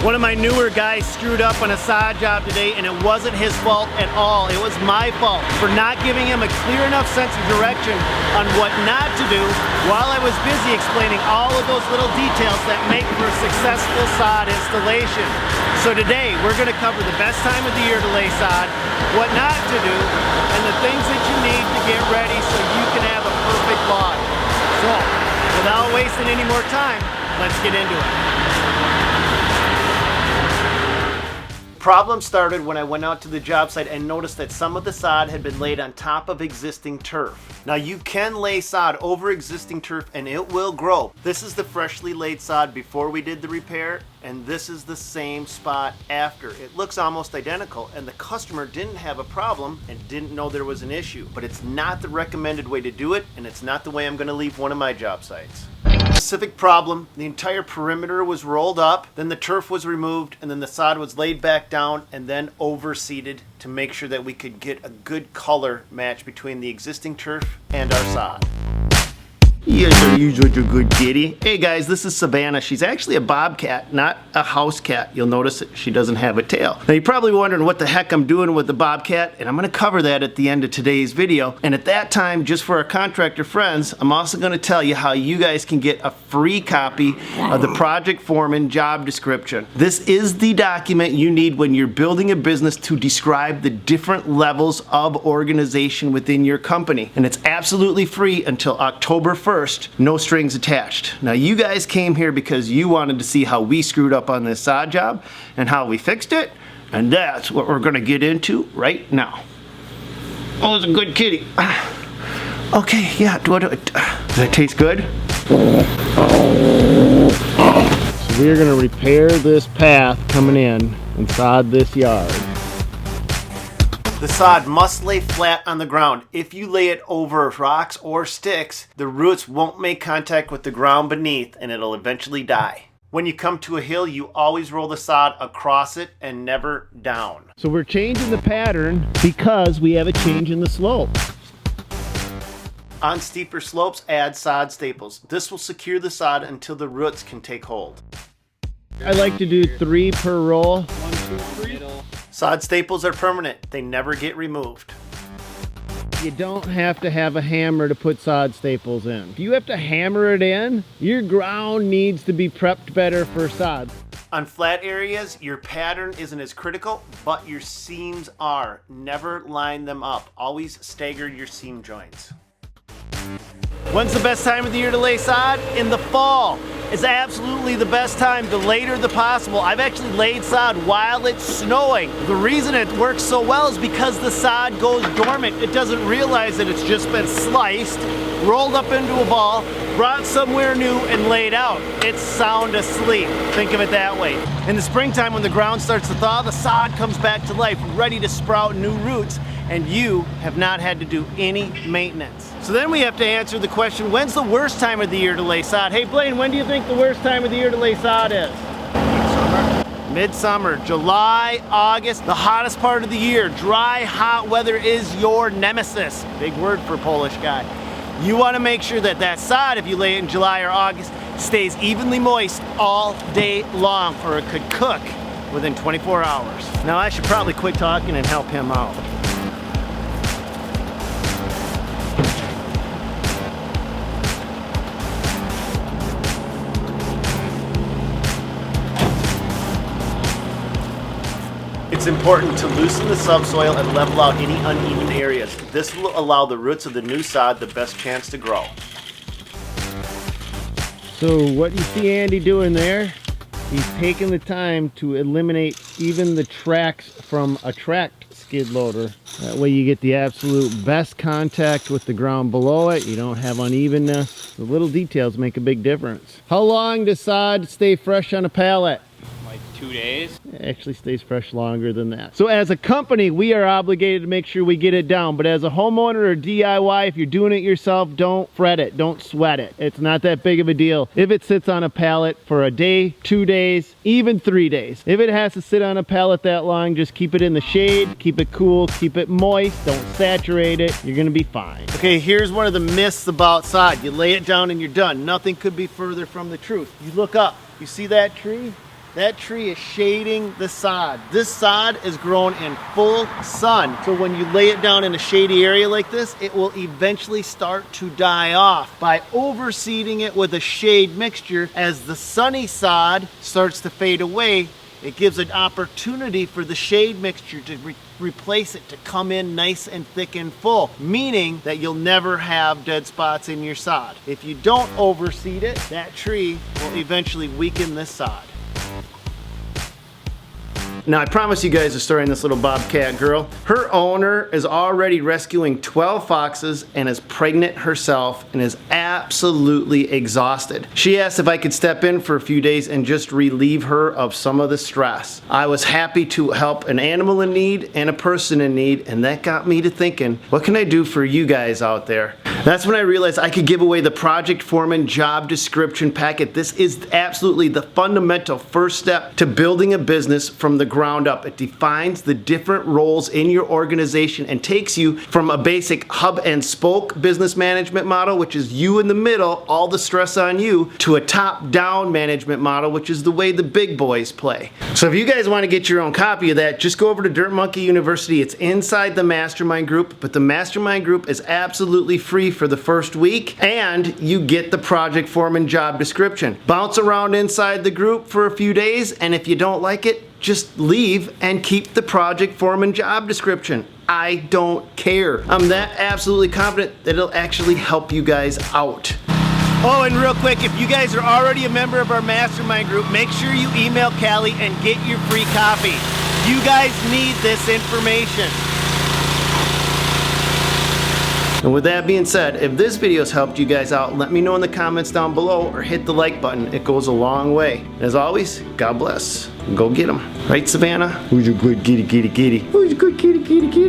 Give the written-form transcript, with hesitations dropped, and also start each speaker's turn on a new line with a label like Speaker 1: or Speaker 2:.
Speaker 1: One of my newer guys screwed up on a sod job today, and it wasn't his fault at all. It was my fault for not giving him a clear enough sense of direction on what not to do while I was busy explaining all of those little details that make for a successful sod installation. So today we're going to cover the best time of the year to lay sod, what not to do, and the things that you need to get ready so you can have a perfect log. So without wasting any more time, let's get into it. Problem started when I went out to the job site and noticed that some of the sod had been laid on top of existing turf. Now you can lay sod over existing turf and it will grow. This is the freshly laid sod before we did the repair, and this is the same spot after. It looks almost identical, and the customer didn't have a problem and didn't know there was an issue. But it's not the recommended way to do it, and it's not the way I'm going to leave one of my job sites. Specific problem, the entire perimeter was rolled up, then the turf was removed, and then the sod was laid back down and then overseeded to make sure that we could get a good color match between the existing turf and our sod. You're such a good kitty. Hey guys, this is Savannah. She's actually a bobcat, not a house cat. You'll notice that she doesn't have a tail. Now you're probably wondering what the heck I'm doing with the bobcat, and I'm going to cover that at the end of today's video. And at that time, just for our contractor friends, I'm also going to tell you how you guys can get a free copy of the Project Foreman job description. This is the document you need when you're building a business to describe the different levels of organization within your company. And it's absolutely free until October 1st. No strings attached. Now you guys came here because you wanted to see how we screwed up on this sod job and how we fixed it, and that's what we're going to get into right now. Oh, it's a good kitty. Okay, yeah, does that taste good? So we are going to repair this path coming in and sod this yard. The sod must lay flat on the ground. If you lay it over rocks or sticks, the roots won't make contact with the ground beneath and it'll eventually die. When you come to a hill, you always roll the sod across it and never down. So we're changing the pattern because we have a change in the slope. On steeper slopes, add sod staples. This will secure the sod until the roots can take hold. I like to do 3 per roll. 1, 2, 3. Sod staples are permanent. They never get removed. You don't have to have a hammer to put sod staples in. If you have to hammer it in, your ground needs to be prepped better for sod. On flat areas, your pattern isn't as critical, but your seams are. Never line them up. Always stagger your seam joints. When's the best time of the year to lay sod? In the fall. It's absolutely the best time, the later the possible. I've actually laid sod while it's snowing. The reason it works so well is because the sod goes dormant. It doesn't realize that it's just been sliced, rolled up into a ball, brought somewhere new, and laid out. It's sound asleep. Think of it that way. In the springtime, when the ground starts to thaw, the sod comes back to life, ready to sprout new roots, and you have not had to do any maintenance. So then we have to answer the question, when's the worst time of the year to lay sod? Hey Blaine, when do you think the worst time of the year to lay sod is? Midsummer, July, August, the hottest part of the year. Dry, hot weather is your nemesis. Big word for a Polish guy. You want to make sure that that sod, if you lay it in July or August, stays evenly moist all day long, or it could cook within 24 hours. Now I should probably quit talking and help him out. It's important to loosen the subsoil and level out any uneven areas. This will allow the roots of the new sod the best chance to grow. So what you see Andy doing there, he's taking the time to eliminate even the tracks from a tracked skid loader. That way you get the absolute best contact with the ground below it. You don't have unevenness. The little details make a big difference. How long does sod stay fresh on a pallet?
Speaker 2: 2 days.
Speaker 1: It actually stays fresh longer than that. So as a company, we are obligated to make sure we get it down. But as a homeowner or DIY, if you're doing it yourself, don't fret it. Don't sweat it. It's not that big of a deal. If it sits on a pallet for a day, 2 days, even 3 days. If it has to sit on a pallet that long, just keep it in the shade, keep it cool, keep it moist, don't saturate it. You're gonna be fine. Okay, here's one of the myths about sod. You lay it down and you're done. Nothing could be further from the truth. You look up, you see that tree? that tree is shading the sod. This sod is grown in full sun. So when you lay it down in a shady area like this, it will eventually start to die off. By overseeding it with a shade mixture, as the sunny sod starts to fade away, it gives an opportunity for the shade mixture to replace it, to come in nice and thick and full, meaning that you'll never have dead spots in your sod. If you don't overseed it, that tree will eventually weaken this sod. Now I promised you guys a story on this little Bobcat girl. Her owner is already rescuing 12 foxes and is pregnant herself and is absolutely exhausted. She asked if I could step in for a few days and just relieve her of some of the stress. I was happy to help an animal in need and a person in need, and that got me to thinking, what can I do for you guys out there? That's when I realized I could give away the Project Foreman job description packet. This is absolutely the fundamental first step to building a business from the ground up. It defines the different roles in your organization and takes you from a basic hub and spoke business management model, which is you in the middle, all the stress on you, to a top-down management model, which is the way the big boys play. So if you guys want to get your own copy of that, just go over to Dirt Monkey University. It's inside the mastermind group, but the mastermind group is absolutely free for the first week, and you get the Project Foreman job description. Bounce around inside the group for a few days, and if you don't like it, just leave and keep the Project Foreman job description. I don't care. I'm that absolutely confident that it'll actually help you guys out. Oh, and real quick, if you guys are already a member of our mastermind group, make sure you email Callie and get your free copy. You guys need this information. And with that being said, if this video has helped you guys out, let me know in the comments down below or hit the like button. It goes a long way. As always, God bless. Go get them. Right, Savannah? Who's your good kitty, kitty, kitty? Who's your good kitty, kitty, kitty?